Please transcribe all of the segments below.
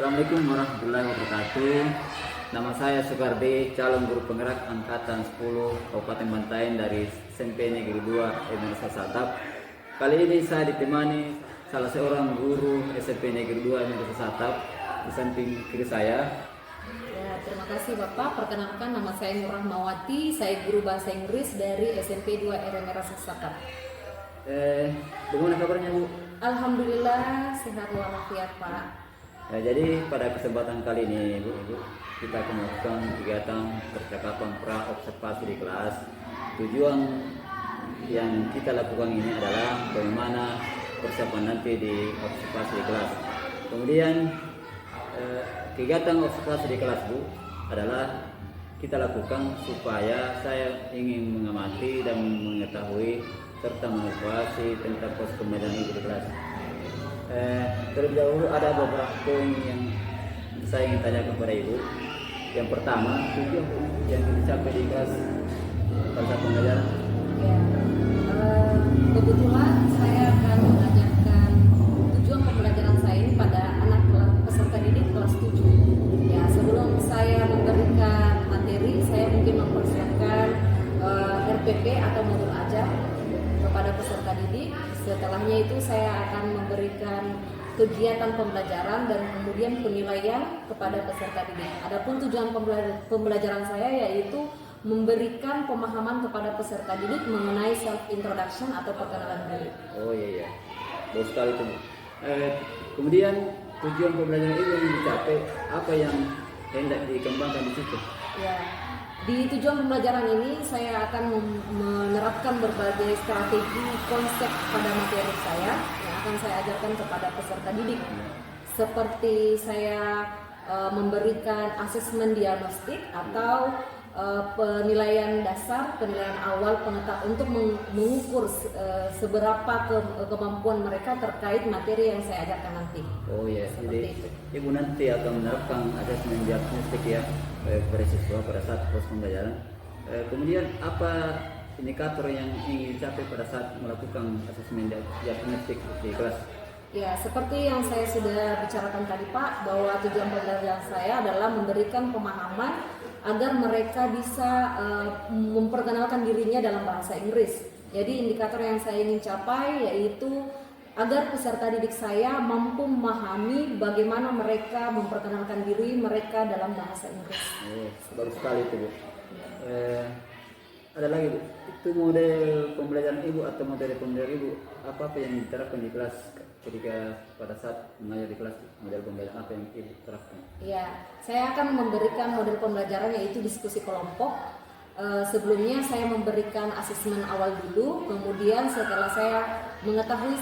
Assalamualaikum warahmatullahi wabarakatuh. Nama saya Sukardi, calon guru penggerak angkatan 10 Kabupaten Bantaeng dari SMP Negeri 2 Emersa Satap. Kali ini saya ditemani salah seorang guru SMP Negeri 2 Emersa Satap di samping kiri saya. Ya, terima kasih Bapak. Perkenalkan, nama saya Nur Rahmawati. Saya guru bahasa Inggris dari SMP 2 Emersa Satap. Bagaimana kabarnya, Bu? Alhamdulillah sehat walafiat, Pak. Jadi pada kesempatan kali ini, Bu, kita akan melakukan kegiatan percakapan pra-observasi di kelas. Tujuan yang kita lakukan ini adalah bagaimana persiapan nanti di observasi di kelas. Kemudian kegiatan observasi di kelas, Bu, adalah kita lakukan supaya saya ingin mengamati dan mengetahui serta mengobservasi tentang proses pembelajaran ibu di kelas. Terlebih dahulu ada beberapa poin yang saya ingin tanyakan kepada ibu. Yang pertama, tujuan yang dicapai di kelas pada saat pembelajaran. Ya, kebetulan saya akan mengajarkan tujuan pembelajaran saya ini pada anak peserta didik kelas 7. Ya, sebelum saya memberikan materi, saya mungkin mempersiapkan RPP atau modul ajar kepada peserta didik. Setelahnya itu saya akan memberikan kegiatan pembelajaran dan kemudian penilaian kepada peserta didik. Adapun tujuan pembelajaran saya yaitu memberikan pemahaman kepada peserta didik mengenai self introduction atau perkenalan diri. Oh iya, bagus sekali itu. Kemudian tujuan pembelajaran itu yang dicapai, apa yang hendak dikembangkan di situ? Ya, di tujuan pembelajaran ini saya akan menerapkan berbagai strategi konsep pada materi saya yang akan saya ajarkan kepada peserta didik. Seperti saya memberikan asesmen diagnostik atau penilaian dasar, penilaian awal untuk mengukur seberapa kemampuan mereka terkait materi yang saya ajarkan nanti. Oh iya, seperti itu. Ibu nanti akan menerapkan asesmen diagnostik ya kepada siswa pada saat proses pembelajaran. Kemudian apa indikator yang ingin dicapai pada saat melakukan asesmen diagnostik di kelas? Ya, seperti yang saya sudah bicarakan tadi Pak, bahwa tujuan pembelajaran saya adalah memberikan pemahaman agar mereka bisa memperkenalkan dirinya dalam bahasa Inggris. Jadi indikator yang saya ingin capai yaitu agar peserta didik saya mampu memahami bagaimana mereka memperkenalkan diri mereka dalam bahasa Inggris. Oh, bagus sekali itu, Bu. Ada lagi, Bu, itu model pembelajaran ibu atau model pembelajaran ibu apa yang diterapkan di kelas ketika pada saat mengajar di kelas, model pembelajaran apa yang ibu terapkan? Ya, saya akan memberikan model pembelajaran yaitu diskusi kelompok. Sebelumnya saya memberikan asesmen awal dulu, kemudian setelah saya mengetahui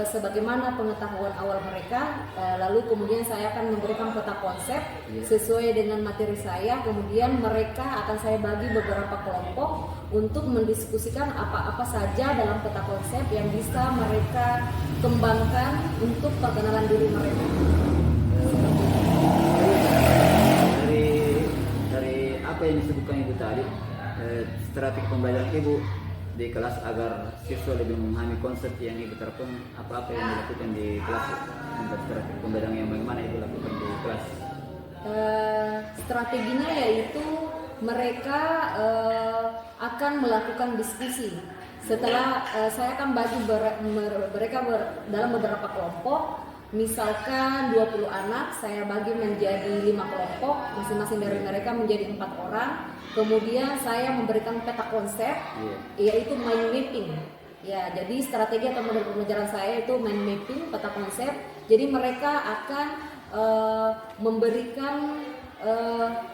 sebagaimana pengetahuan awal mereka, lalu kemudian saya akan memberikan peta konsep sesuai dengan materi saya. Kemudian mereka akan saya bagi beberapa kelompok untuk mendiskusikan apa-apa saja dalam peta konsep yang bisa mereka kembangkan untuk perkenalan diri mereka. Dari apa yang disebutkan ibu tadi, strategi pembelajaran ibu di kelas agar siswa lebih memahami konsep yang ibu terapkan, apa-apa yang dilakukan di kelas untuk strategi pembelajaran yang bagaimana ibu lakukan di kelas? Strateginya yaitu mereka akan melakukan diskusi. Setelah saya akan bagi mereka dalam beberapa kelompok. Misalkan 20 anak, saya bagi menjadi 5 kelompok, masing-masing dari mereka menjadi 4 orang. Kemudian saya memberikan peta konsep, yaitu mind mapping. Ya, jadi strategi atau model pembelajaran saya itu mind mapping, peta konsep. Jadi mereka akan memberikan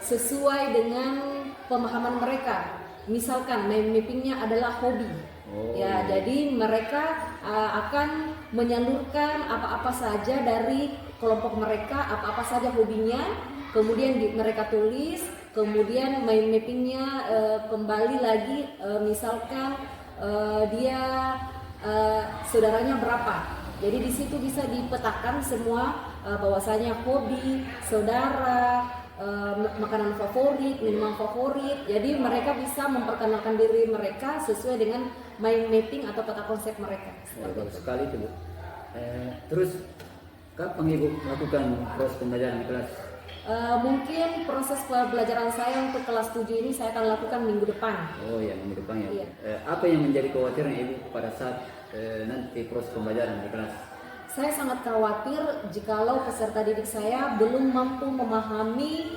sesuai dengan pemahaman mereka. Misalkan mind mappingnya adalah hobi. Ya, jadi mereka akan menyalurkan apa-apa saja dari kelompok mereka, apa-apa saja hobinya, kemudian mereka tulis, kemudian mind mappingnya kembali lagi, misalkan dia saudaranya berapa. Jadi di situ bisa dipetakan semua bahwasanya hobi, saudara, makanan favorit, minuman favorit. Jadi mereka bisa memperkenalkan diri mereka sesuai dengan mind mapping atau peta konsep mereka. Bagus sekali itu, Bu. Terus Kapan Ibu melakukan proses pembelajaran di kelas? Mungkin proses pembelajaran saya untuk kelas 7 ini saya akan lakukan minggu depan. Oh ya, minggu depan ya. Iya. Apa yang menjadi kekhawatiran Ibu pada saat nanti proses pembelajaran di kelas? Saya sangat khawatir jikalau peserta didik saya belum mampu memahami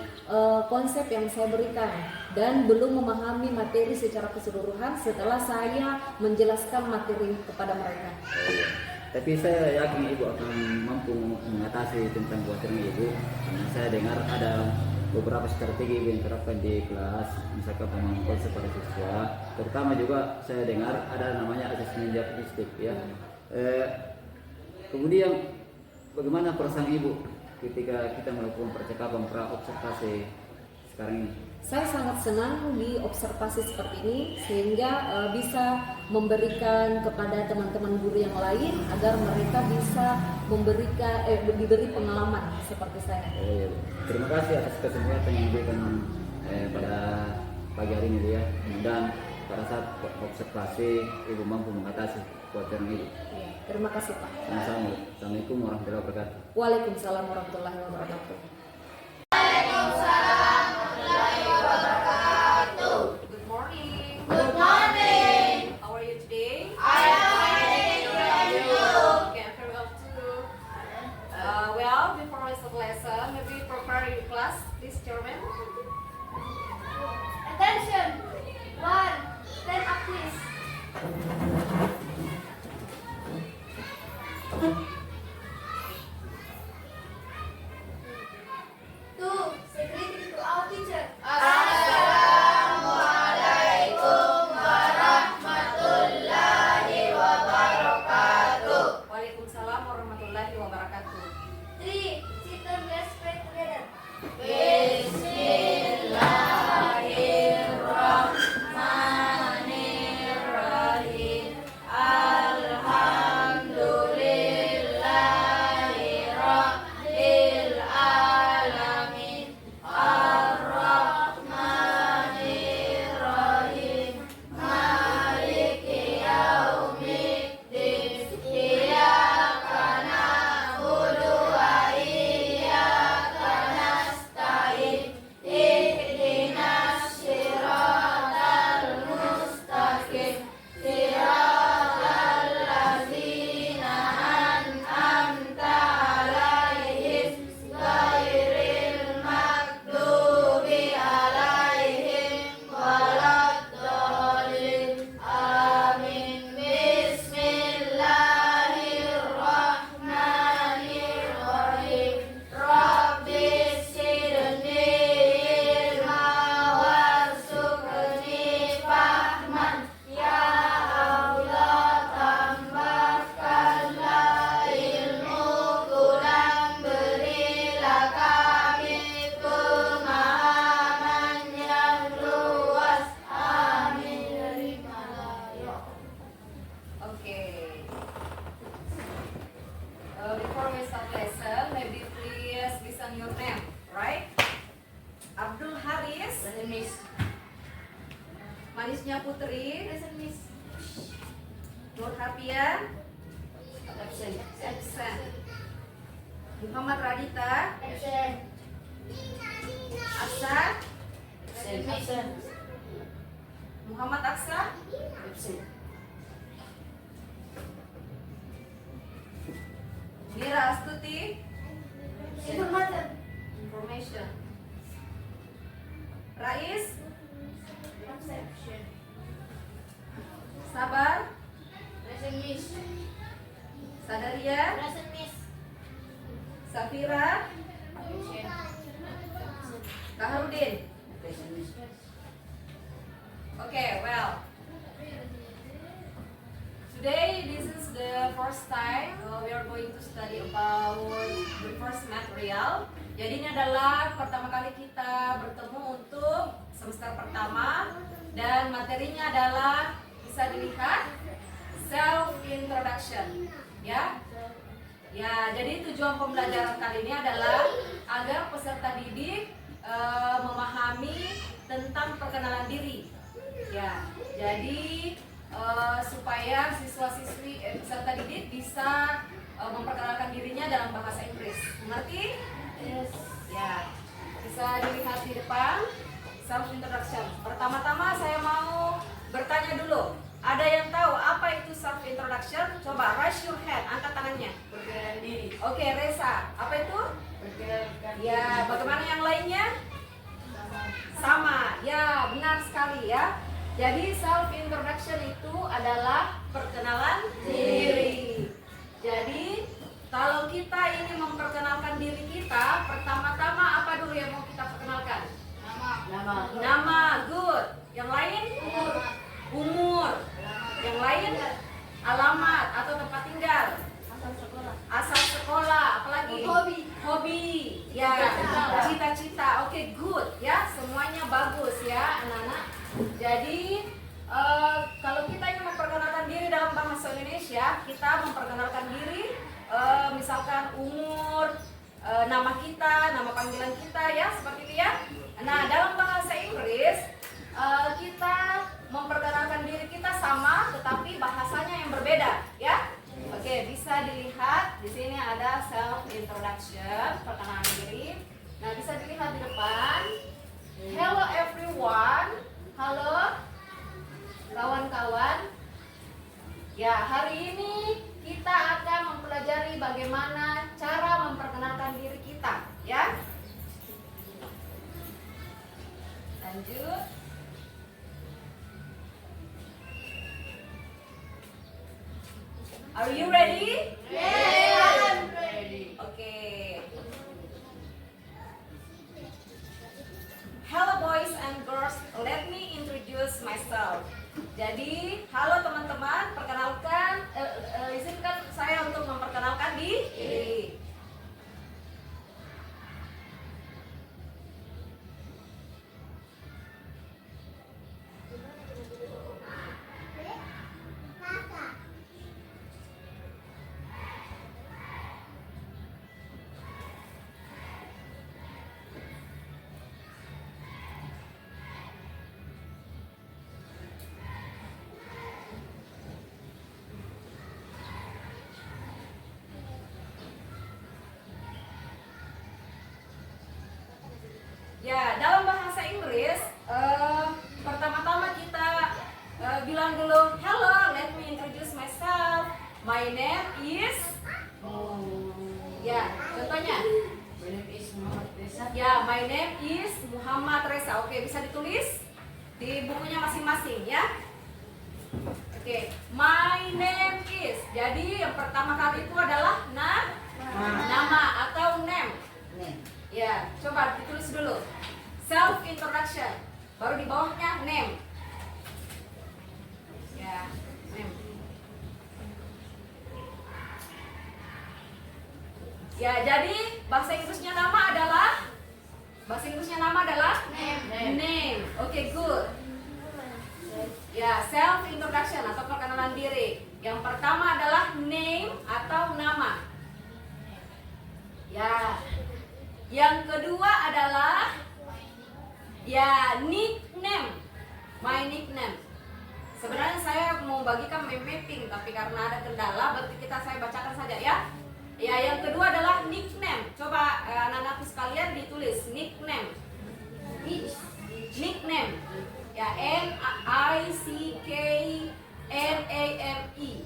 konsep yang saya berikan dan belum memahami materi secara keseluruhan setelah saya menjelaskan materi kepada mereka. Oh, iya. Tapi saya yakin Ibu akan mampu mengatasi tentang kekhawatiran Ibu, karena saya dengar ada beberapa strategi Ibu yang terapkan di kelas, misalkan pemahaman konsep pada siswa, terutama juga saya dengar ada namanya asesmen diagnostik ya. Kemudian bagaimana perasaan Ibu ketika kita melakukan percakapan pra observasi sekarang ini? Saya sangat senang di observasi seperti ini sehingga bisa memberikan kepada teman-teman guru yang lain agar mereka bisa diberi pengalaman seperti saya. Oh, iya. Terima kasih atas kesempatan yang diberikan pada pagi hari ini ya. Dan pada saat observasi Ibu mampu mengatasi kekhawatiran Ibu. Ya, terima kasih Pak. Sama-sama. Assalamualaikum warahmatullahi wabarakatuh. Waalaikumsalam warahmatullahi wabarakatuh. Good morning. Good morning. How are you today? I am fine. Thank you. Okay, I'm very well too. Well, before my lesson, maybe prepare your class, please, Chairman. Attention. One. Stand up, please. Two. Say greeting to our teacher. Assalamualaikum warahmatullahi wabarakatuh. Waalaikumsalam warahmatullahi wabarakatuh. Three. Sit down, let's pray together. Bismillahirrahmanirrahim. Alhamdulillahirabbil alamin. Ar-Rahmanirrahim. Maliki yaumiddin. Iyyaka na'budu wa iyyaka nasta'in. Ihdinas siratal mustaqim. Siratal ladzina an'amta 'alaihim ghairil maghdubi 'alaihim waladdallin. Amin. Bismillahirrahmanirrahim. Rabbis zidni ilma warzuqni fahman. Ya Allah, tambahkanlah ilmuku dan berilah kami pemahaman yang luas. Amin. Okay. Before we start lesson, maybe please listen your name, right? Abdul Haris. Miss. Manisnya Putri. Present, Miss. Nur Hafian. Absent. Absent. Muhammad Radita. Absent. Aksa. Absent. Muhammad Aksa. Absent. Mira Astuti. Information. Information. Rais. Conception. Sabar. Present, Miss. Sadaria. Present, Miss. Safira. Absent. Kaharudin. Present, Miss. Okay, well. Today, this is the first time we are going to study about the first material. Jadi ini adalah pertama kali kita bertemu untuk semester pertama dan materinya adalah bisa dilihat self introduction, ya. Ya, jadi tujuan pembelajaran kali ini adalah agar peserta didik memahami tentang perkenalan diri. Ya, jadi supaya siswa-siswi peserta didik bisa memperkenalkan dirinya dalam bahasa Inggris. Mengerti? Yes. Ya. Bisa dilihat di depan self introduction. Pertama-tama saya mau bertanya dulu. Ada yang tahu apa itu self introduction? Coba raise your hand, angkat tangannya. Perkenalkan diri. Oke, Reza. Apa itu? Perkenalkan Ya, bagaimana yang lainnya? Sama. Ya, benar sekali ya. Jadi self introduction itu adalah perkenalan diri. Jadi kalau kita ingin memperkenalkan diri kita, pertama-tama apa dulu yang mau kita perkenalkan? nama. Nama, good. Yang lain? Umur. Yang lain? Alamat atau tempat tinggal. Asal sekolah, apalagi? Hobi. Ya, cita-cita. Oke, good ya. Semuanya bagus ya, anak-anak. Jadi kalau kita ingin memperkenalkan diri dalam bahasa Indonesia, kita memperkenalkan diri misalkan umur, nama kita, nama panggilan kita ya, seperti itu ya. Nah, dalam bahasa Inggris kita memperkenalkan diri kita sama, tetapi bahasanya yang berbeda ya. Oke, bisa dilihat di sini ada self introduction, perkenalan diri. Nah, bisa dilihat di depan. Hello everyone. Halo kawan-kawan. Ya, hari ini kita akan mempelajari bagaimana cara memperkenalkan diri kita, ya. Lanjut. Are you ready? Yes. Ready. Oke. Hello boys and girls, let me introduce myself. Jadi, halo teman-teman, perkenalkan, izinkan saya untuk memperkenalkan diri. Ya, dalam bahasa Inggris, pertama-tama kita bilang dulu, hello, let me introduce myself. My name is, ya, contohnya, My name is Muhammad Reza. ya, my name is Muhammad Reza. Oke, bisa ditulis di bukunya masing-masing ya. Oke, my name is. Jadi yang pertama kali itu adalah nama atau name. Ya, coba ditulis dulu. Self introduction. Baru di bawahnya name. Ya, name. Ya, jadi bahasa Inggrisnya nama adalah name. Oke, good. Ya, self introduction atau perkenalan diri. Yang pertama adalah name atau nama. Ya. Yang kedua adalah ya nickname. My nickname. Sebenarnya saya mau bagikan mapping, tapi karena ada kendala, berarti saya bacakan saja ya. Ya, yang kedua adalah nickname. Coba anak-anakku sekalian ditulis nickname. Nickname. Ya, NICKNAME.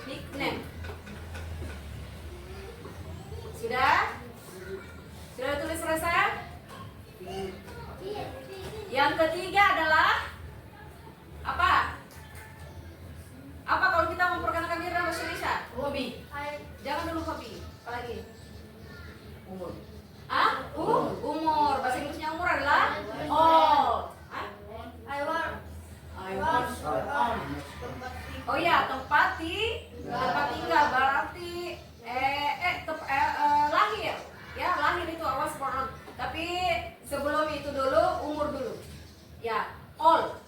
Nickname. Sudah? Sudah tulis Reza? Yang ketiga adalah apa? Apa kalau kita memperkenalkan diri dalam bahasa Indonesia? Hobi. Jangan dulu hobi. Apalagi? Umur. Umur. Bahasa Inggrisnya umur adalah all. I was on. Oh ya, tempat tinggal berarti lahir. Ya, lahir itu I was born on. Tapi sebelum itu dulu umur dulu. Ya, all.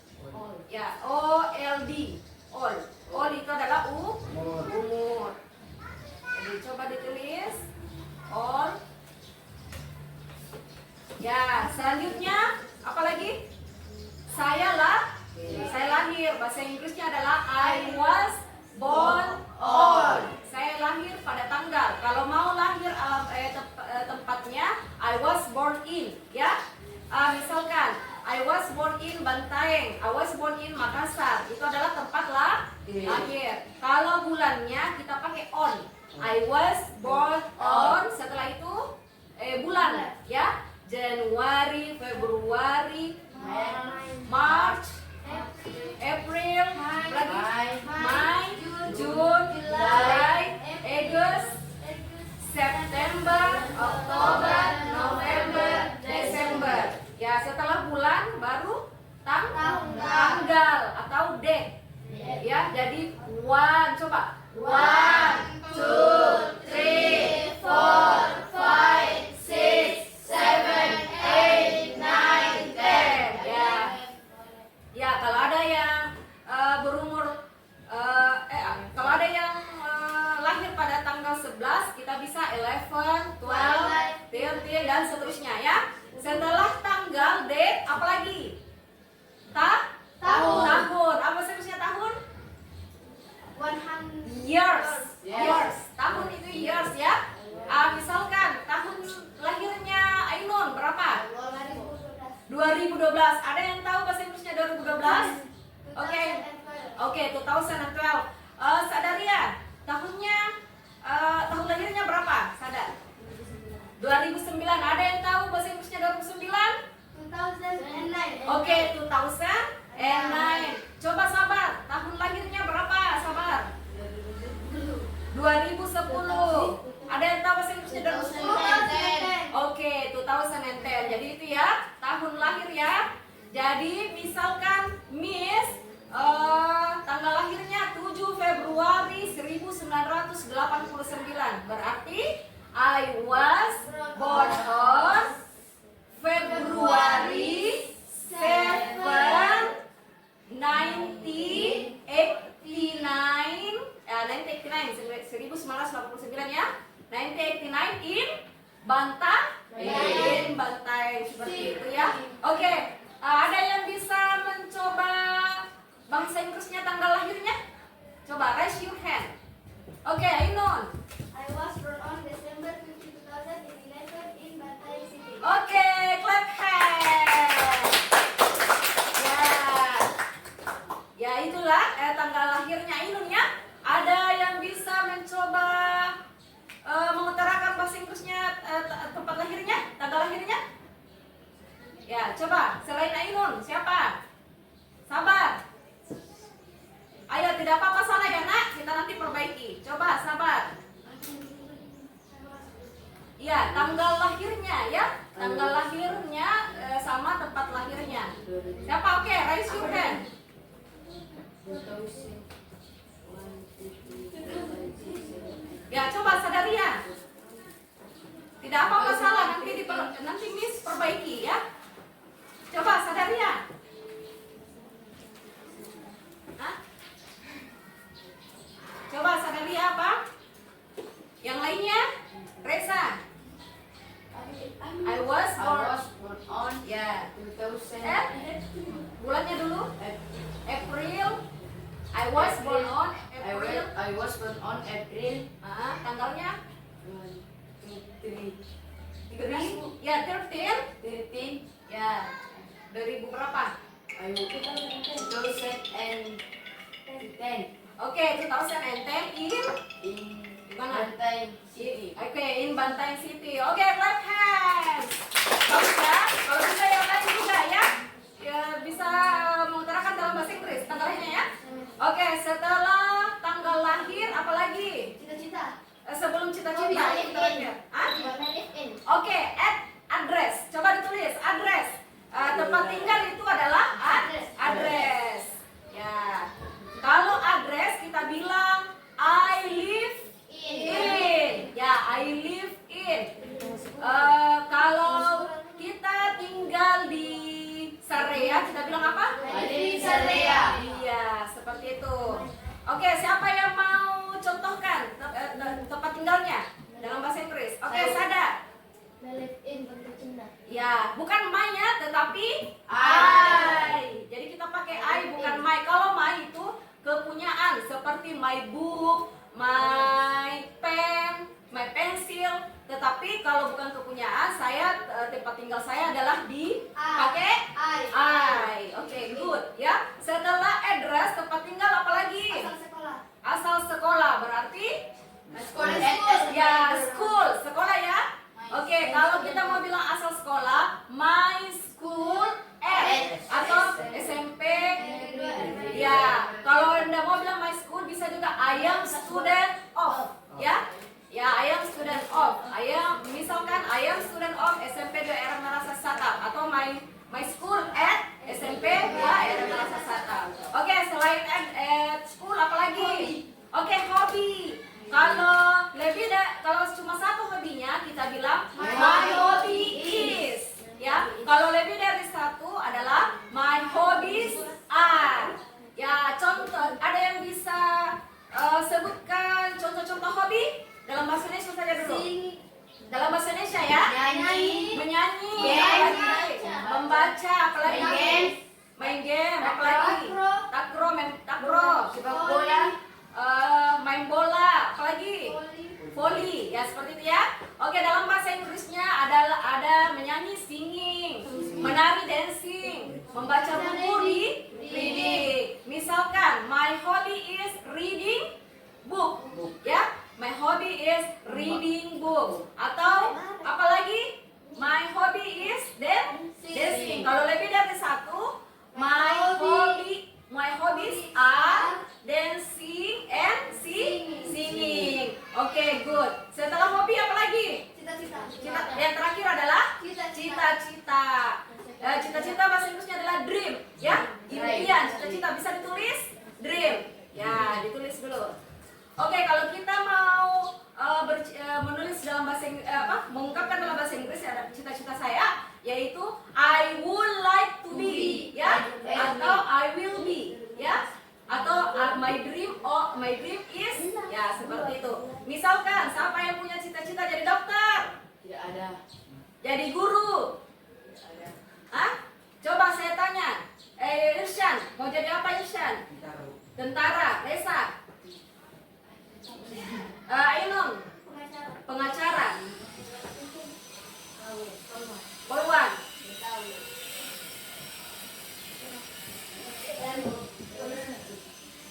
Ya, OLD. All. All itu adalah umur. Jadi coba ditulis all. Ya, selanjutnya apa lagi? Saya lahir. Bahasa Inggrisnya adalah I was born on. Saya lahir pada tanggal Akhir. Kalau bulannya kita pakai on. I was born on. Setelah itu bulan ya. Januari, Februari, March, April, May, June, July, August, September, Oktober, November, Desember. Ya, setelah bulan baru tanggal atau date. Ya, jadi one, coba. 1, 2, 3, 4, 5, 6, 7, 8, 9, 10. Ya. Ya, kalau ada yang berumur kalau ada yang lahir pada tanggal 11, kita bisa 11, 12, 13 dan seterusnya ya. Setelah tanggal, date, apalagi? Tahun. Apa seterusnya tahun? 100. Years. Tahun itu years ya. Misalkan tahun lahirnya Ainun berapa? 2012. Ada yang tahu bahasa Inggrisnya 2012? Oke. 2012. Sadaria, tahunnya tahun lahirnya berapa? Sadar. 2009. Ada yang tahu bahasa Inggrisnya 2009? 2009. Oke, 2009. Coba Sabar, tahun lahirnya berapa? Sabar. 2010. Ada yang tahu bahasa Inggrisnya 2010? 2010. Oke, 2010. Jadi itu ya, tahun lahir ya. Jadi misalkan Miss tanggal lahirnya 7 Februari 1989. Berarti I was born on February 7, 1989. 1989 ya. 1989 in Bantaeng seperti itu ya. Oke, ada yang bisa mencoba bahasa Inggrisnya tanggal lahirnya? Coba raise your hand. Oke, Ainun. I was born on December 15, 2011 in Bantaeng City. Oke, clap hand. Ya itulah tanggal lahirnya Ainun ya. Ada yang bisa mencoba mengutarakan bahasa Inggrisnya tempat lahirnya, tanggal lahirnya? Ya, coba selain Ainun, siapa? Sabar. Ayo, tidak apa-apa salah ya nak, kita nanti perbaiki. Coba Sabar. Ya, tanggal lahirnya ya, tanggal lahirnya sama tempat lahirnya. Siapa? Oke, raise your hand. Ya, coba Sadaria. Tidak apa-apa salah, nanti Miss perbaiki ya. Coba Sadaria. Hah? Coba Sadaria apa? Yang lainnya? Reza. I was born on ya. 2000. Bulannya dulu. April. I was born on April. I was born on April. Tanggalnya? 23. 13. Ya, 13. 13. Ya. 2000 berapa? I was 2010. Oke, 2010 in mana? Bantaeng City. Oke, in Bantaeng City. Oke, clap hands. Bagus ya. Kalau bisa yang lain juga ya. Ya bisa mengutarakan dalam bahasa Inggris tanggalnya ya. Oke, setelah tanggal lahir apalagi? Cita-cita. Sebelum cita-cita. in. Oke, address. Coba ditulis address. Tempat tinggal itu adalah address. Ya. Kalau address kita bilang I live in. Ya, I live in. Kalau kita tinggal di Sarea, kita bilang apa? I live in Sarea. Iya, seperti itu. Oke, siapa yang mau contohkan tempat tinggalnya dalam bahasa Inggris? Oke, Sada. I live in Banda Cenda. Ya, bukan my ya, tetapi I. Jadi kita pakai I bukan my. Kalau my itu kepunyaan seperti my book, my pen, my pencil. Tetapi kalau bukan kepunyaan, saya tempat tinggal saya adalah di pakai I. Oke, good ya. Setelah address tempat tinggal apalagi? Asal I am student of. Ya, ya, I am student of. Misalkan I am student of SMP daerah Narasasata atau my school at SMP daerah Narasasata. Oke, selain at school apalagi? Oke, hobi. Kalau cuma satu hobinya kita bilang my hobby is. Ya, kalau lebih dari satu adalah my hobbies are. Ya, contoh ada yang bisa sebutkan contoh-contoh hobi dalam bahasa Indonesia saja dulu. Dalam bahasa Indonesia ya. Menyanyi, membaca, apalagi main game, apalagi takro, sepak bola, main bola, apalagi volley, ya seperti itu ya. Oke, dalam bahasa Inggrisnya ada menyanyi, singing, menari, dancing, membaca buku, reading. Misalkan my hobby is reading book, ya. My hobby is reading book. Atau apalagi? My hobby is dancing. Kalau lebih dari satu, my hobbies are dancing and singing. Oke, good. Setelah hobi apa lagi? Cita-cita. Yang terakhir adalah cita-cita. Cita-cita bahasa Inggrisnya adalah dream, ya. Impian, cita-cita bisa ditulis dream. Ya, ditulis dulu. Oke, kalau kita mau menulis dalam bahasa mengungkapkan dalam bahasa Inggris ada cita-cita saya, yaitu I would like to be, ya, atau I will be, ya, atau my dream is, ya seperti itu. Misalkan siapa yang punya cita-cita jadi dokter, Tidak ada. jadi guru, coba saya tanya, Irsyan mau jadi apa Irsyan? Tentara. Resa? Ainun? Pengacara. Polwan.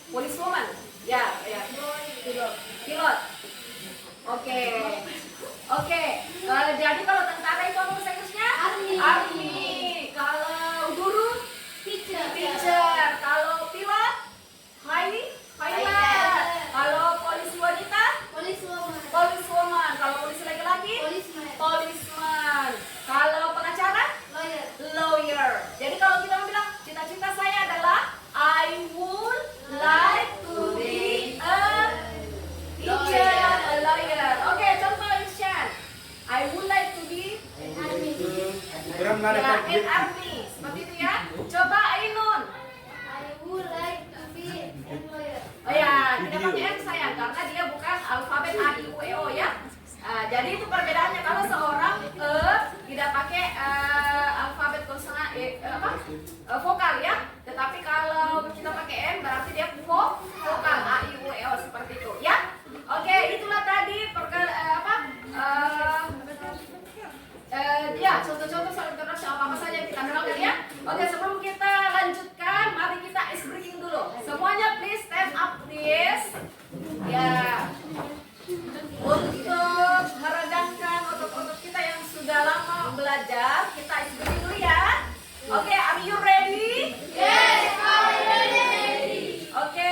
Policewoman. Ya. Pilot. Oke. Jadi kalau tentara itu apa bahasa Inggrisnya? Army. Kalau guru? Teacher. Kalau pilot? Pilot. Kalau polisi wanita? Policewoman. Kalau polisi laki-laki? Policeman. Kalau pengacara? Lawyer. Jadi kalau kita mau bilang cita-cita saya adalah I would like to be a teacher, a lawyer. Oke, contoh Irsyan. I would like to be an army. Seperti itu ya. Coba Ainun. Oh ya, tidak pakai N sayang karena dia bukan alfabet A I U E O ya. Jadi itu perbedaannya kalau seorang tidak pakai alfabet konsonan vokal ya. Tetapi kalau kita pakai N berarti dia vokal A I U E O seperti itu ya. Oke, itulah tadi ya contoh-contoh soal introduksi apa saja yang kita kenalkan ya. Oke, sebelum kita lanjutkan, mari kita ice breaking dulu. Semuanya please stand up please. Ya. Untuk meredamkan otot-otot kita yang sudah lama belajar, kita ice breaking dulu ya. Oke, are you ready? Yes, I'm ready. Oke,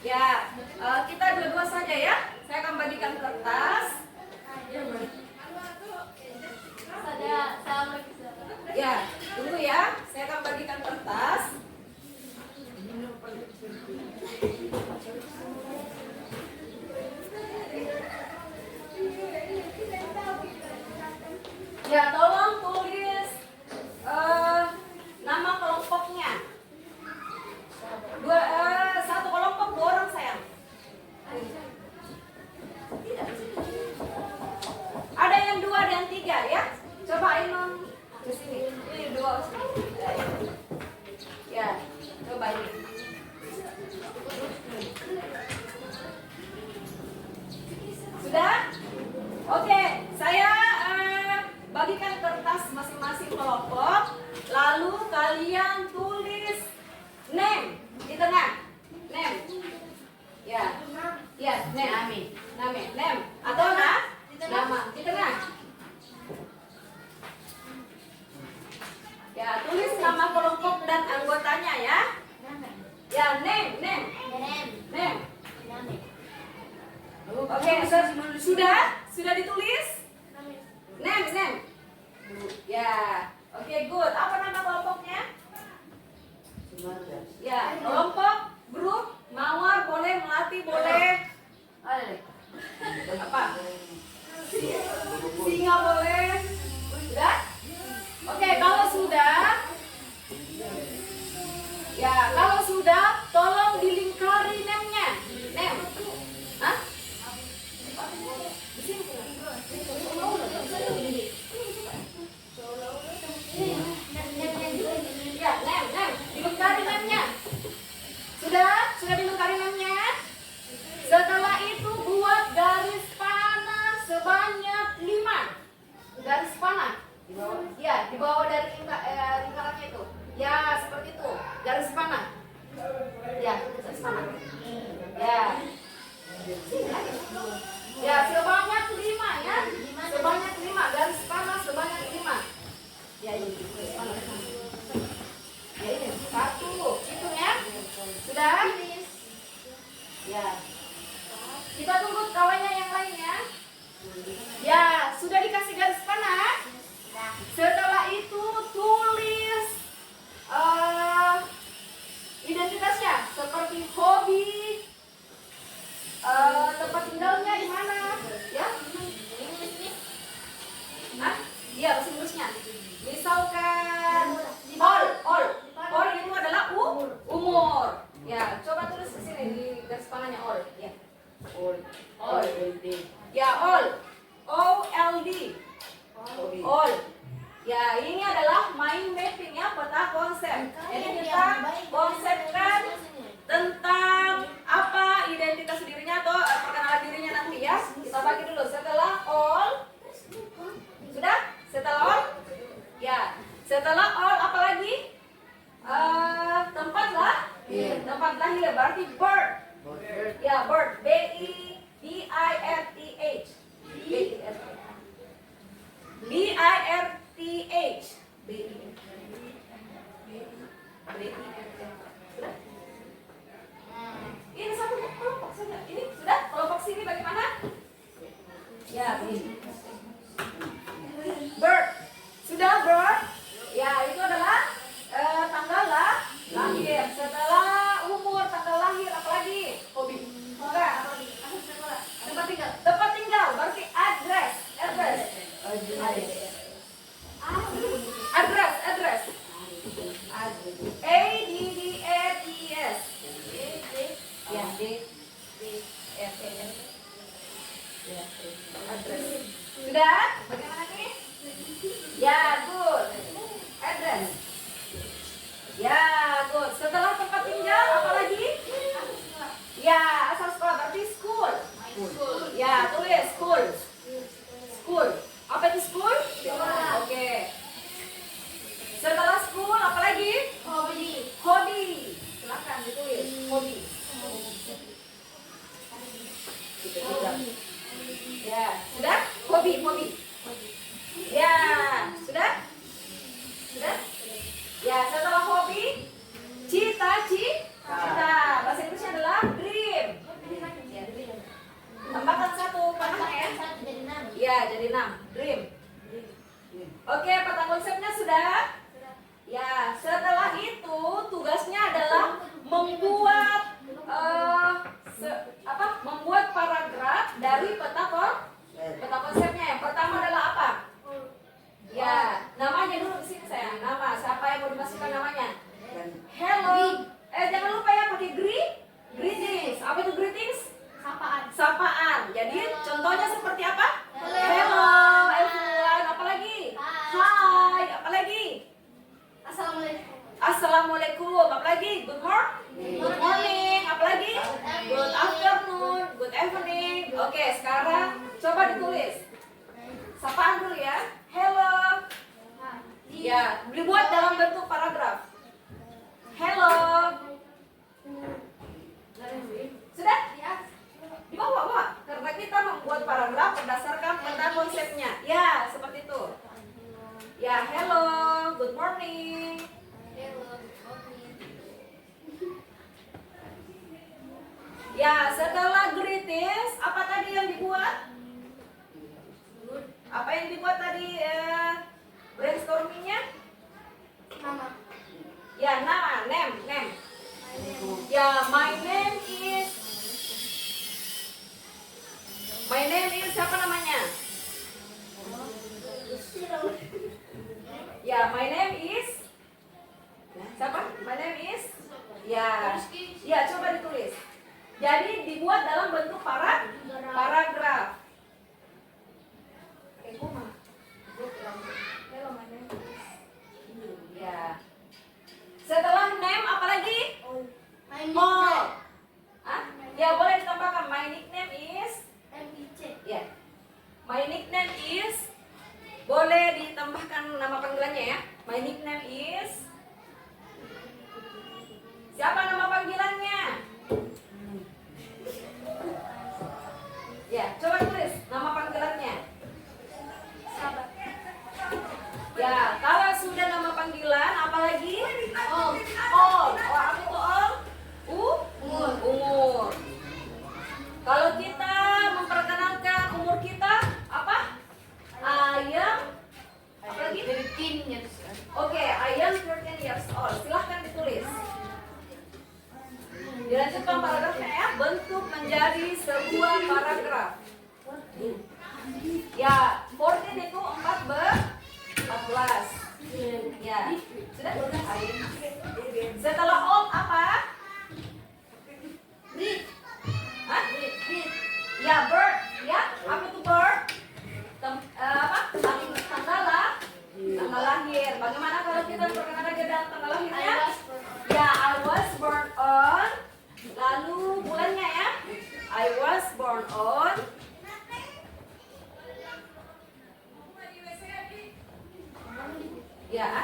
Ya, kita dua-dua saja ya. Saya akan bagikan kertas. Ya, tunggu ya. Saya akan bagikan kertas. Ya, tolong tulis nama kelompoknya. Satu kelompok 2 orang sayang. Ada yang 2, ada yang 3 ya. Coba Ainun di sini. Ini 2. Ya, coba ini. Sudah? Oke, saya bagikan kertas masing-masing kelompok. Lalu kalian tulis name di tengah. Name. Ya. Ya, name. Name. Atau nama di tengah. Ya, tulis nama kelompok dan anggotanya ya. Ya, name. Oke, sudah ditulis? Name. Ya, oke, good. Apa nama kelompoknya? Ya, kelompok, grup, mawar boleh, melati boleh. Apa? Singa boleh. Sudah? Oke, kalau sudah, tolong dilingkari name-nya. Name. Hah? Ya, name. Dilingkari name-nya. Sudah dilingkari name-nya? Setelah itu buat garis panah sebanyak 5. Garis panah. Ya, di bawah dari lingkarannya itu. Ya, seperti itu. Garis panah. Ya, garis panah. Ya. Ya, sebanyak 5 ya. Sebanyak 5 garis panah sebanyak 5. Ya, ini garis panah. Ya, ini 1. Hitung ya. Sudah? Ya. Kita tunggu kawannya yang lainnya. Ya, sudah dikasih garis panah. Setelah itu tulis identitasnya seperti hobi, tempat tinggalnya di mana, ya? Hah? Iya, bahasa Inggrisnya. Misalkan all itu adalah umur. Ya, coba tulis di sini di garis panahnya all. Ya. All. Ya, all. OLD. All. Ya, ini adalah mind mapping ya, peta konsep. Jadi kita konsepkan tentang apa identitas dirinya atau perkenalan dirinya nanti ya. Kita bagi dulu setelah all. Sudah? Setelah all? Ya. Setelah all apa lagi? Tempat lahir berarti birth. Ya, birth. B-I-R-T-H. Ini satu kelompok saja. Ini sudah kelompok sini bagaimana? Ya, begini. Birth. Sudah birth. Ya, itu adalah tanggal lahir. Setelah umur, tanggal lahir, apa lagi? Hobi. Enggak. Tempat tinggal berarti address. Address. A D Oke, sekarang coba ditulis. Sapaan dulu ya. Hello. Ya, dibuat dalam bentuk paragraf. Hello. Sudah? Di bawah. Karena kita membuat paragraf berdasarkan pada konsepnya. Ya, seperti itu. Ya, hello, good morning. Ya, setelah greetings, apa tadi yang dibuat? Apa yang dibuat tadi brainstormingnya? Nama. Ya, nama, name. Ya, my name is siapa namanya? Ya, my name is siapa? My name is ya, coba ditulis. Jadi dibuat dalam bentuk paragraf. Hello, my name is. Ya. Setelah name apa lagi? All. Hah? Ya, boleh ditambahkan my nickname is. Ya. My nickname is. Boleh ditambahkan nama panggilannya ya. My nickname is. Siapa nama panggilannya? Ya, coba tulis nama panggilannya. Ya, kalau sudah nama panggilan, apalagi? All. Apa itu all? Umur. Kalau kita memperkenalkan umur kita, apa? I am. Apa lagi? 13 years old. Oke, I am 13 years old. Silahkan ditulis. Dilanjutkan paragrafnya ya. Bentuk menjadi sebuah paragraf. Ya, 14 itu 14. Ya, sudah? Setelah old apa? Read. Hah? Ya, birth. Ya, apa itu birth? Tanggal lahir. Bagaimana kalau kita memperkenalkan dengan tanggal lahirnya? Ya, I was born on. Lalu bulannya ya. I was born on. Ya.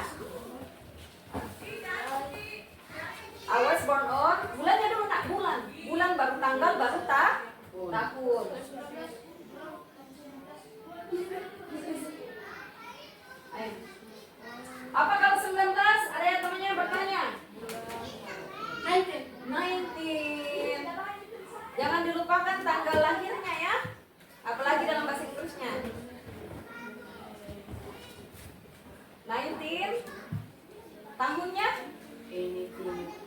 I was born on. Bulannya dulu nak, bulan. Bulan baru tanggal baru tahun. Ayo. Apa kalau 19? Ada yang temannya bertanya? 19. Jangan dilupakan tanggal lahirnya ya. Apalagi dalam bahasa Inggrisnya. 19. Tahunnya?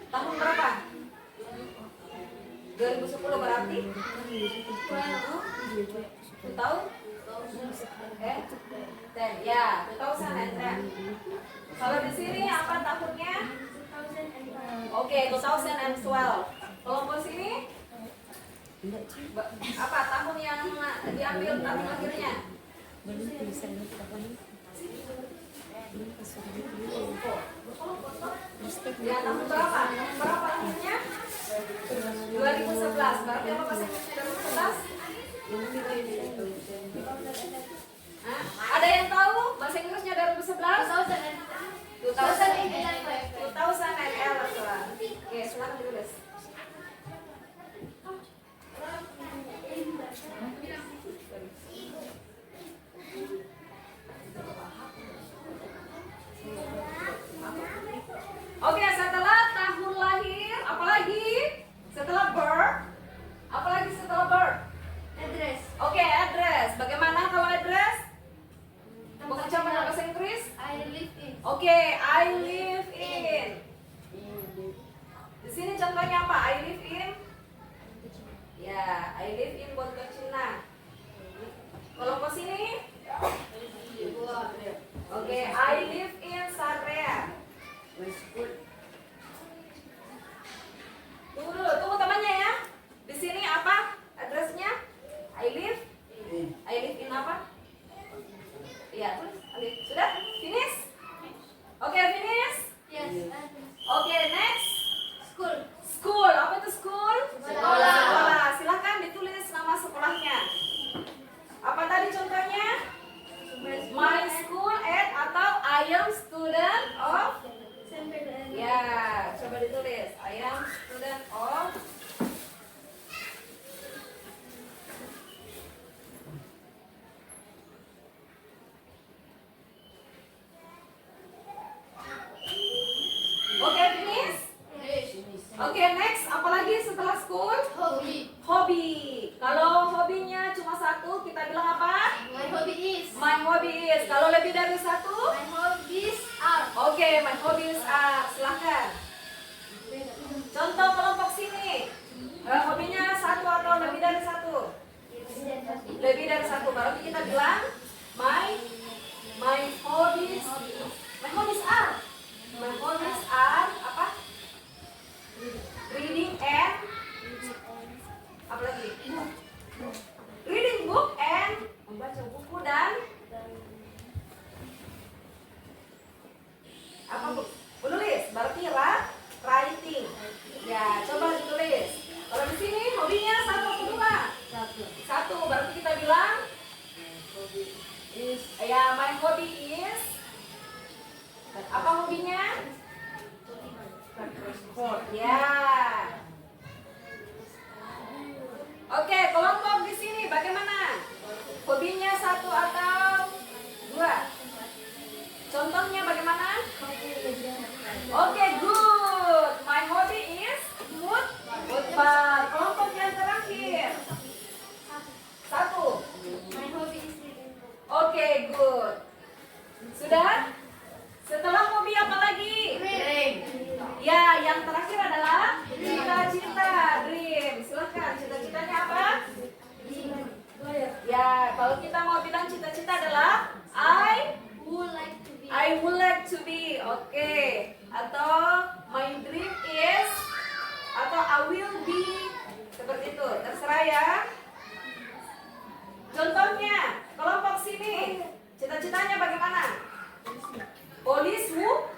Tahun berapa? 2010 berarti? 2 tahun? 10 ya, 2010. Kalau di sini apa tahunnya? Oke, 2012. Kelompok sini apa tahun yang diambil tahun lahirnya? Ya, tahun berapa? Berapa lahirnya? 2011. Berarti apa bahasa Inggrisnya 2011? Ada yang tahu bahasa Inggrisnya 2011? 2011. Oke, silakan ditulis. Oke, setelah tahun lahir, apalagi? Setelah birth, apalagi setelah birth? Address. Oke, address. Bagaimana kalau address? Pengucapan dalam bahasa Inggris? I live in. Oke, I live in. Di sini contohnya apa? I live in. Ya, I live in Pondok Cina. Kelompok sini? Oke, I live in Sarea. Tunggu dulu, tunggu temannya ya. Di sini apa addressnya? I live in apa? Iya, tulis. Sudah? Finish? Oke, finish? Yes. Oke, next. School. School. Apa itu school? Sekolah. Silakan ditulis nama Kalau kita mau bilang cita-cita adalah Would like to be. I would like to be. Oke. Atau my dream is, atau I will be. Seperti itu. Terserah ya. Contohnya, kelompok sini cita-citanya bagaimana? Polis who?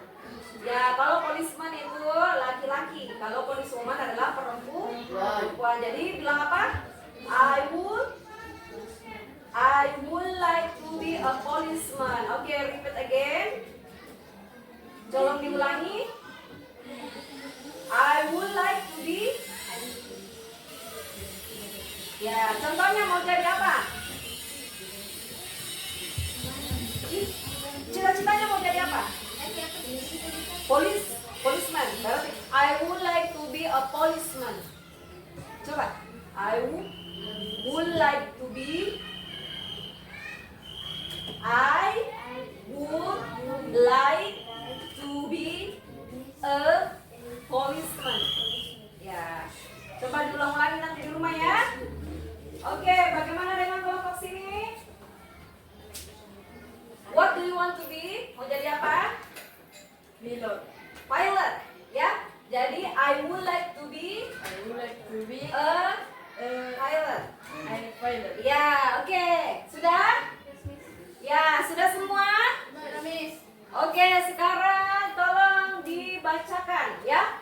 Ya, kalau policeman itu laki-laki, kalau policewoman adalah perempuan. Jadi bilang apa? I would like to be a policeman. Oke, repeat again. Tolong diulangi. I would like to be. Ya, contohnya mau jadi apa? Cita-citanya mau jadi apa? Policeman. Berarti I would like to be a policeman. Coba. I would like to be. I would like to be a policeman. Ya. Coba diulang-ulangi nanti di rumah ya. Oke, bagaimana dengan kelompok sini? What do you want to be? Mau jadi apa? Pilot, ya. Jadi I would like to be I would like to be a pilot. pilot. Ya, oke. Sudah? Ya, sudah semua? Miss. Oke, sekarang tolong dibacakan ya.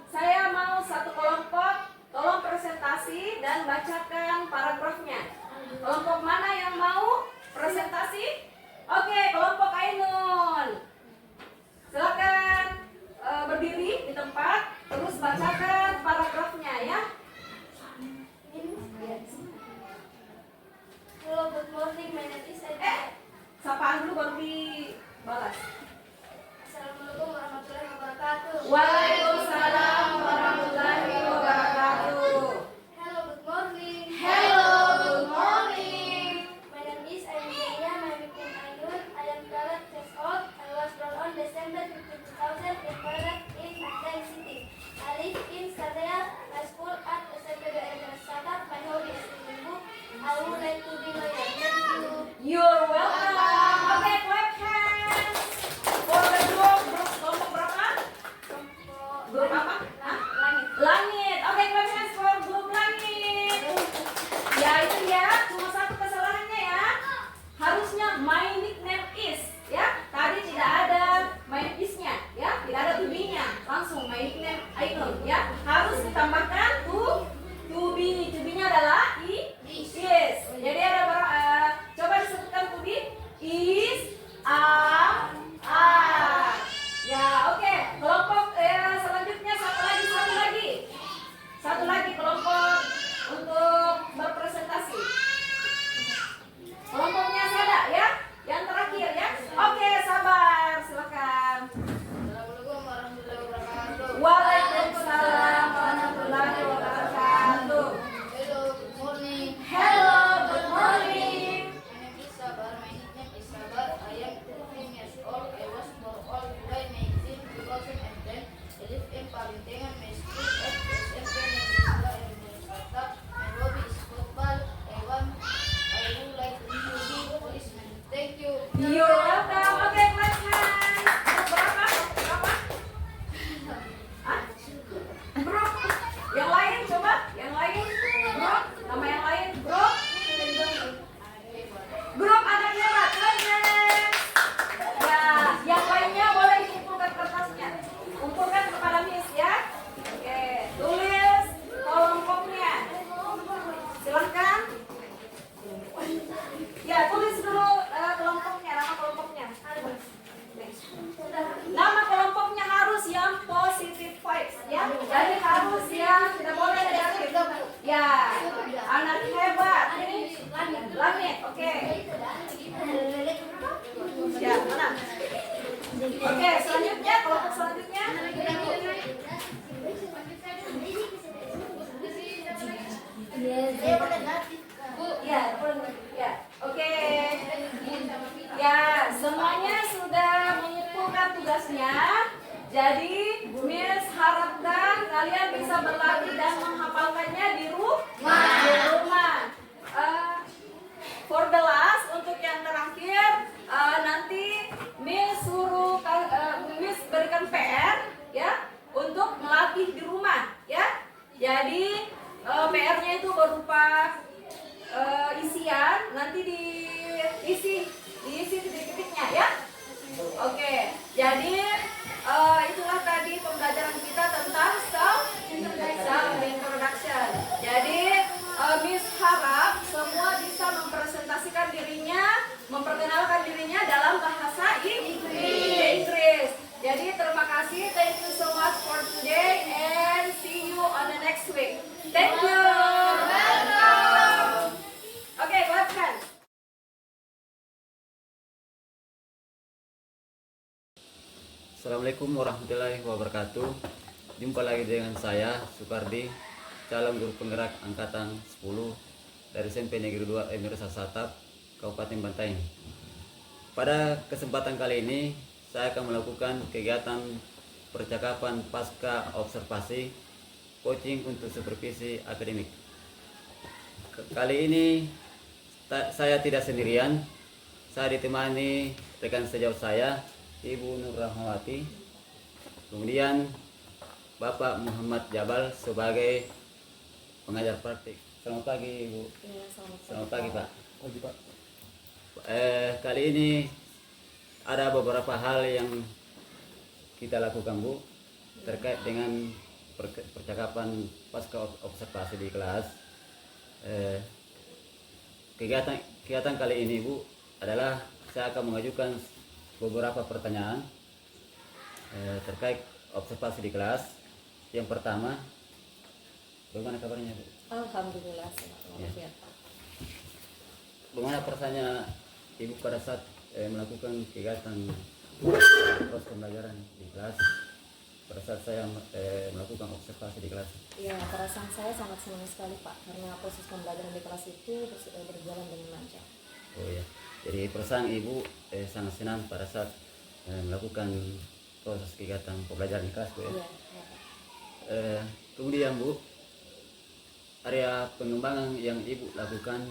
Saya mau satu kelompok, tolong presentasi dan bacakan paragrafnya. Kelompok mana yang mau presentasi? Oke, kelompok Ainun. Silakan berdiri di tempat, terus bacakan paragrafnya ya. Hello, good morning. My name is Ed. Sapaan dulu baru dibalas. Assalamualaikum warahmatullahi wabarakatuh. Waalaikumsalam warahmatullahi wabarakatuh. Hello, good morning. Hello, good morning. My name is Ayunia. My nickname Ayun. I am 12 years old. I was born on December 15, 2000 in Barat in Aceh City. I live in Sadaya High School at SMP Daerah Sadat. My hobby is reading book. I would like to be lawyer. Thank you. You're welcome. Oke, clap hands for the group. Group kelompok berapa? Grup apa? Hah? Langit. Oke, clap hands for grup langit. Ya itu ya, cuma satu kesalahannya ya. Harusnya my nickname is, ya. Tadi tidak ada my is-nya, ya. Tidak ada to be-nya. Langsung my nickname Ainun, ya. Harus ditambahkan to be. To be-nya adalah is. Jadi ada coba disebutkan to be. Is, are. Ya, oke. Kelompok selanjutnya satu lagi kelompok untuk berpresentasi. Kelompoknya Sada ya, yang terakhir ya. Oke, sabar, silakan. Assalamualaikum warahmatullahi wabarakatuh. Waalaikumsalam warahmatullahi wabarakatuh. Hello, good morning. Hello, good morning. My name is Sabar. My nickname is Sabar. I am 15 years old. I was born on July 19, 2010. I live in Palintengan. My school at SMP Negeri 2 Jakarta. My hobby is football. I would like to be a policeman. Thank you. You're welcome. Oke, clap hands. Berapa? Hah? Bro. Yang lain coba, yang lain. Bro, nama yang lain. Bro. Grup anak hebat. Clap hands. Ya, yang lainnya boleh dikumpulkan kertasnya. Kumpulkan kepada Miss ya. Oke, tulis kelompoknya. Silahkan. Ya, tulis dulu kelompoknya, nama kelompoknya. Nama kelompoknya harus yang positive vibes ya. Jadi harus yang tidak boleh negatif. Ya, anak hebat. Langit, oke. Ya, mana? Oke, selanjutnya kelompok selanjutnya. Ya, ya. Oke. Ya, semuanya sudah menyimpulkan tugasnya. Jadi, Miss harapkan kalian bisa berlatih dan menghafalkannya di rumah. itu berupa isian, nanti diisi titik-titiknya ya. Oke, jadi itulah tadi pembelajaran kita tentang self introduction. Jadi Miss harap semua bisa mempresentasikan dirinya, memperkenalkan dirinya dalam bahasa Inggris. Jadi terima kasih, thank you so much for today and see you on the next week. Thank you. Welcome. Okay, clap hands. Assalamualaikum warahmatullahi wabarakatuh. Jumpa lagi dengan saya Sukardi, calon guru penggerak angkatan 10 dari SMP Negeri 2 Emirsa Satap, Kabupaten Bantaeng. Pada kesempatan kali ini saya akan melakukan kegiatan percakapan pasca observasi coaching untuk supervisi akademik. Kali ini saya tidak sendirian, saya ditemani rekan sejauh saya, Ibu Nur Rahmawati, kemudian Bapak Muhammad Jabal sebagai pengajar praktik. Selamat pagi Ibu. Ya, Selamat pagi Pak. Kali ini ada beberapa hal yang kita lakukan Bu terkait dengan percakapan pasca observasi di kelas. Kegiatan kali ini Bu adalah saya akan mengajukan beberapa pertanyaan terkait observasi di kelas. Yang pertama, bagaimana kabarnya Bu? Alhamdulillah sehat walafiat. Bagaimana perasaannya Ibu pada saat melakukan kegiatan proses pembelajaran di kelas? Pada saat saya melakukan observasi di kelas. Ya, perasaan saya sangat senang sekali Pak, karena proses pembelajaran di kelas itu berjalan dengan lancar. Oh ya, jadi perasaan Ibu sangat senang pada saat melakukan proses kegiatan pembelajaran di kelas Bu ya. Iya, ya, Pak. Kemudian Bu, area pengembangan yang Ibu lakukan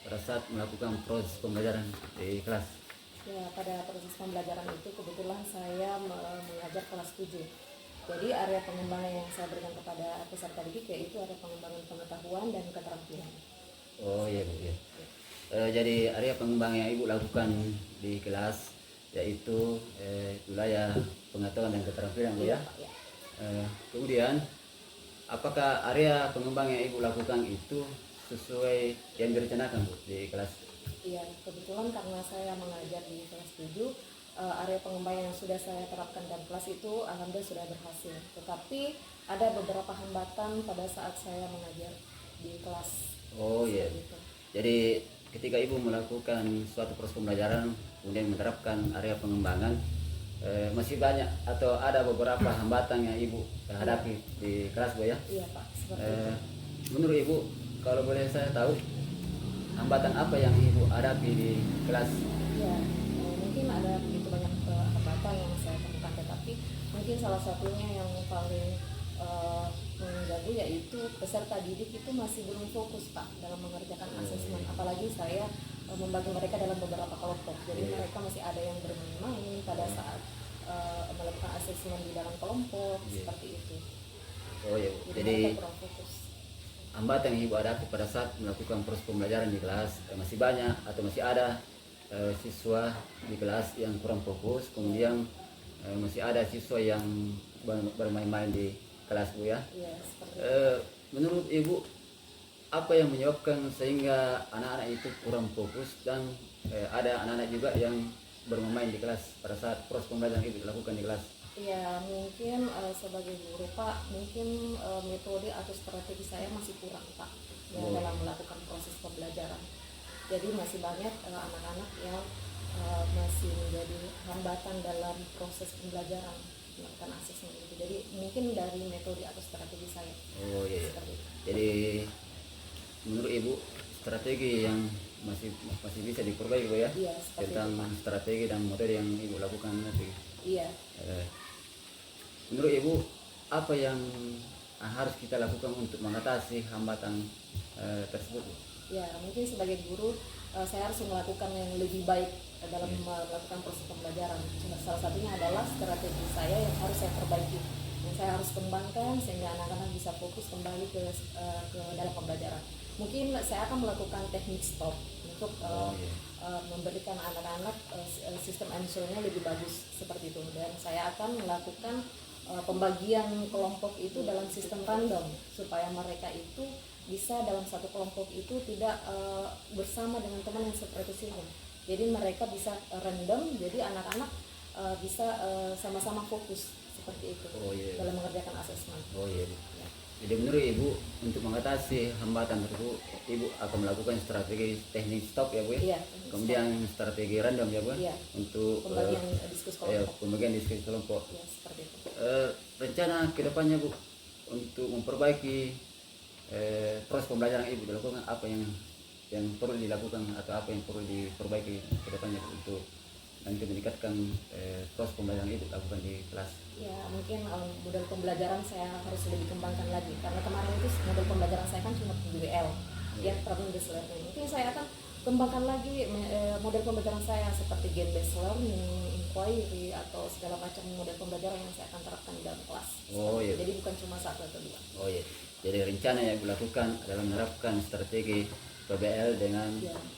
pada saat melakukan proses pembelajaran di kelas. Ya, pada proses pembelajaran itu kebetulan saya mengajar kelas 7. Jadi area pengembangan yang saya berikan kepada peserta didik yaitu area pengembangan pengetahuan dan keterampilan. Oh iya Bu ya. Jadi area pengembangan yang Ibu lakukan di kelas yaitu wilayah pengetahuan dan keterampilan Bu ya. Pak, ya. Kemudian apakah area pengembangan yang Ibu lakukan itu sesuai yang direncanakan Bu di kelas? Iya, kebetulan karena saya mengajar di kelas 7, area pengembangan yang sudah saya terapkan dalam kelas itu alhamdulillah sudah berhasil. Tetapi ada beberapa hambatan pada saat saya mengajar di kelas. Oh iya. Gitu. Jadi ketika Ibu melakukan suatu proses pembelajaran kemudian menerapkan area pengembangan, masih banyak atau ada beberapa hambatan yang Ibu hadapi di kelas Bu ya? Iya Pak, seperti itu. Menurut Ibu, kalau boleh saya tahu, hambatan apa yang Ibu hadapi di kelas? Ya, mungkin ada begitu banyak hambatan yang saya temukan, tetapi mungkin salah satunya yang paling mengganggu yaitu peserta didik itu masih belum fokus Pak dalam mengerjakan asesmen. Apalagi saya membagi mereka dalam beberapa kelompok, jadi mereka masih ada yang bermain-main pada saat melakukan asesmen di dalam kelompok seperti itu. Oh iya, Jadi mereka kurang fokus. hambatan yang Ibu hadapi pada saat melakukan proses pembelajaran di kelas, masih banyak atau masih ada siswa di kelas yang kurang fokus, kemudian masih ada siswa yang bermain-main di kelas Bu ya. Iya, seperti itu. Menurut Ibu, apa yang menyebabkan sehingga anak-anak itu kurang fokus dan ada anak-anak juga yang bermain di kelas pada saat proses pembelajaran itu dilakukan di kelas? Ya mungkin sebagai guru Pak, mungkin metode atau strategi saya masih kurang Pak ya, dalam melakukan proses pembelajaran. Jadi masih banyak anak-anak yang masih menjadi hambatan dalam proses pembelajaran melakukan asesmen itu. Jadi mungkin dari metode atau strategi saya. Oh iya. Seperti itu. Jadi menurut Ibu strategi yang masih bisa diperbaiki Bu ya? Iya, seperti Tentang itu, Pak. strategi dan metode yang Ibu lakukan nanti. Iya. Menurut Ibu, apa yang harus kita lakukan untuk mengatasi hambatan tersebut? Ya mungkin sebagai guru saya harus melakukan yang lebih baik dalam melakukan proses pembelajaran. Salah satunya adalah strategi saya yang harus saya perbaiki. yang saya harus kembangkan sehingga anak-anak bisa fokus kembali ke dalam pembelajaran. Mungkin saya akan melakukan teknik stop untuk memberikan anak-anak sistem attentionnya lebih bagus seperti itu, dan saya akan melakukan pembagian kelompok itu dalam sistem random supaya mereka itu bisa dalam satu kelompok itu tidak bersama dengan teman yang seprofesinya. Jadi mereka bisa random, jadi anak-anak bisa sama-sama fokus seperti itu dalam mengerjakan asesmen. Ya. Jadi menurut Ibu, untuk mengatasi hambatan tersebut, Ibu akan melakukan strategi teknik stop ya Bu? Iya. Kemudian strategi random ya Bu? Iya. Untuk Pembagian diskusi kelompok. pembagian diskusi kelompok. Ya, seperti itu. Rencana kedepannya Bu untuk memperbaiki proses pembelajaran Ibu dilakukan apa yang perlu dilakukan atau apa yang perlu diperbaiki kedepannya Bu, untuk nanti meningkatkan proses pembelajaran Ibu lakukan di kelas? Ya, mungkin model pembelajaran saya harus lebih kembangkan lagi, karena kemarin itu model pembelajaran saya kan cuma PBL, ya problem based learning. Mungkin saya akan kembangkan lagi model pembelajaran saya seperti game based learning, inquiry, atau segala macam model pembelajaran yang saya akan terapkan di dalam kelas. Jadi bukan cuma satu atau dua. Jadi rencana yang Ibu lakukan adalah menerapkan strategi PBL dengan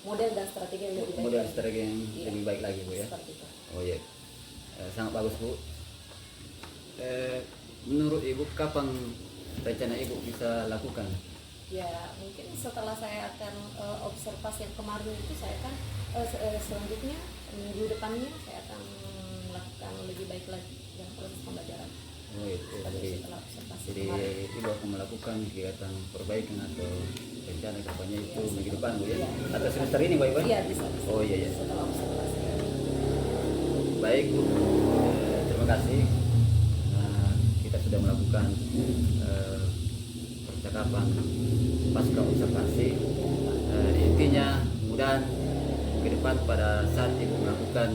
model dan strategi yang lebih baik. Model strategi yang lebih baik lagi Bu ya. Seperti itu. Sangat bagus Bu. Menurut Ibu kapan rencana Ibu bisa lakukan? Ya, mungkin setelah saya akan observasi yang kemarin itu, saya akan selanjutnya minggu depannya saya akan melakukan lebih baik lagi dalam proses pembelajaran. Jadi Ibu akan melakukan kegiatan perbaikan atau rencana kedepannya itu minggu depan Bu ya? Atau semester ini Bu? Iya, bisa. Iya. Setelah observasi. Baik Bu, terima kasih. Kita sudah melakukan percakapan pasca observasi. Intinya mudah ke depan pada saat Ibu melakukan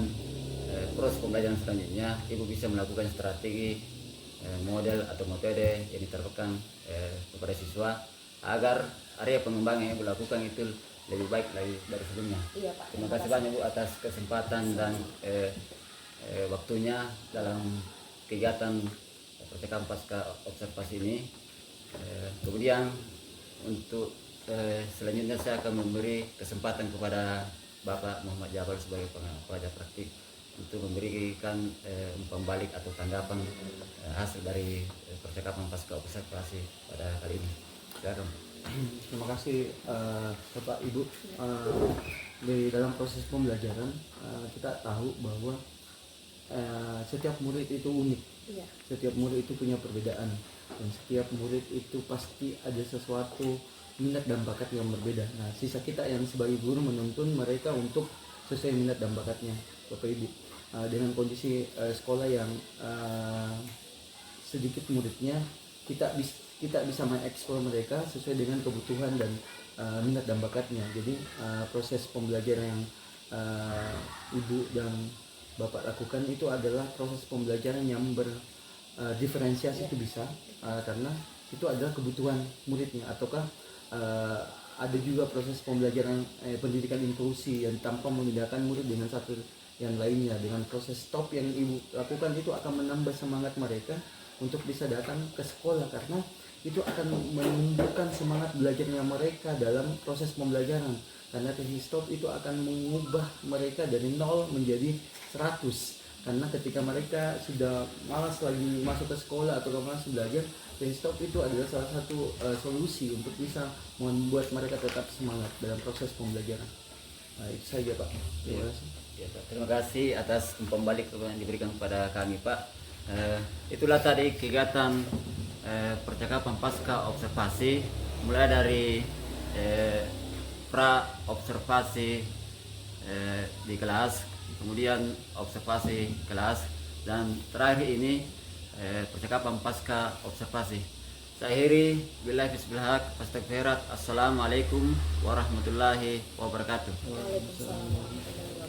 proses pembelajaran selanjutnya, Ibu bisa melakukan strategi, model atau metode yang diterapkan kepada siswa agar area pengembangan yang Ibu lakukan itu lebih baik lagi dari sebelumnya. Iya Pak. Terima kasih banyak Bu atas kesempatan dan waktunya dalam kegiatan percakapan pasca observasi ini. Kemudian untuk selanjutnya saya akan memberi kesempatan kepada Bapak Muhammad Jabal sebagai pengajar praktik untuk memberikan umpan balik atau tanggapan hasil dari percakapan pasca observasi pada kali ini. Silakan. Terima kasih Bapak Ibu. Di dalam proses pembelajaran kita tahu bahwa setiap murid itu unik. Iya. Setiap murid itu punya perbedaan, dan setiap murid itu pasti ada sesuatu minat dan bakat yang berbeda. Nah, sisa kita yang sebagai guru menuntun mereka untuk sesuai minat dan bakatnya, Bapak Ibu. Dengan kondisi sekolah yang sedikit muridnya, kita bisa mengeksplor mereka sesuai dengan kebutuhan dan minat dan bakatnya. Jadi proses pembelajaran yang Ibu dan Bapak lakukan itu adalah proses pembelajaran yang berdiferensiasi itu bisa karena itu adalah kebutuhan muridnya, ataukah ada juga proses pembelajaran pendidikan inklusi yang tanpa membedakan murid dengan satu yang lainnya. Dengan proses stop yang Ibu lakukan itu akan menambah semangat mereka untuk bisa datang ke sekolah, karena itu akan menumbuhkan semangat belajarnya mereka dalam proses pembelajaran. Karena teknik stop itu akan mengubah mereka dari 0 menjadi 100. Karena ketika mereka sudah malas lagi masuk ke sekolah atau malas belajar, teknik stop itu adalah salah satu solusi untuk bisa membuat mereka tetap semangat dalam proses pembelajaran. Nah, itu saja Pak. Terima kasih. Ya, Pak. Terima kasih atas umpan balik yang diberikan kepada kami Pak. Itulah tadi kegiatan percakapan pasca observasi, mulai dari pra observasi di kelas, kemudian observasi kelas, dan terakhir ini percakapan pasca observasi. Saya akhiri, billahi bismillah, astagfirullah, assalamualaikum warahmatullahi wabarakatuh. Waalaikumsalam.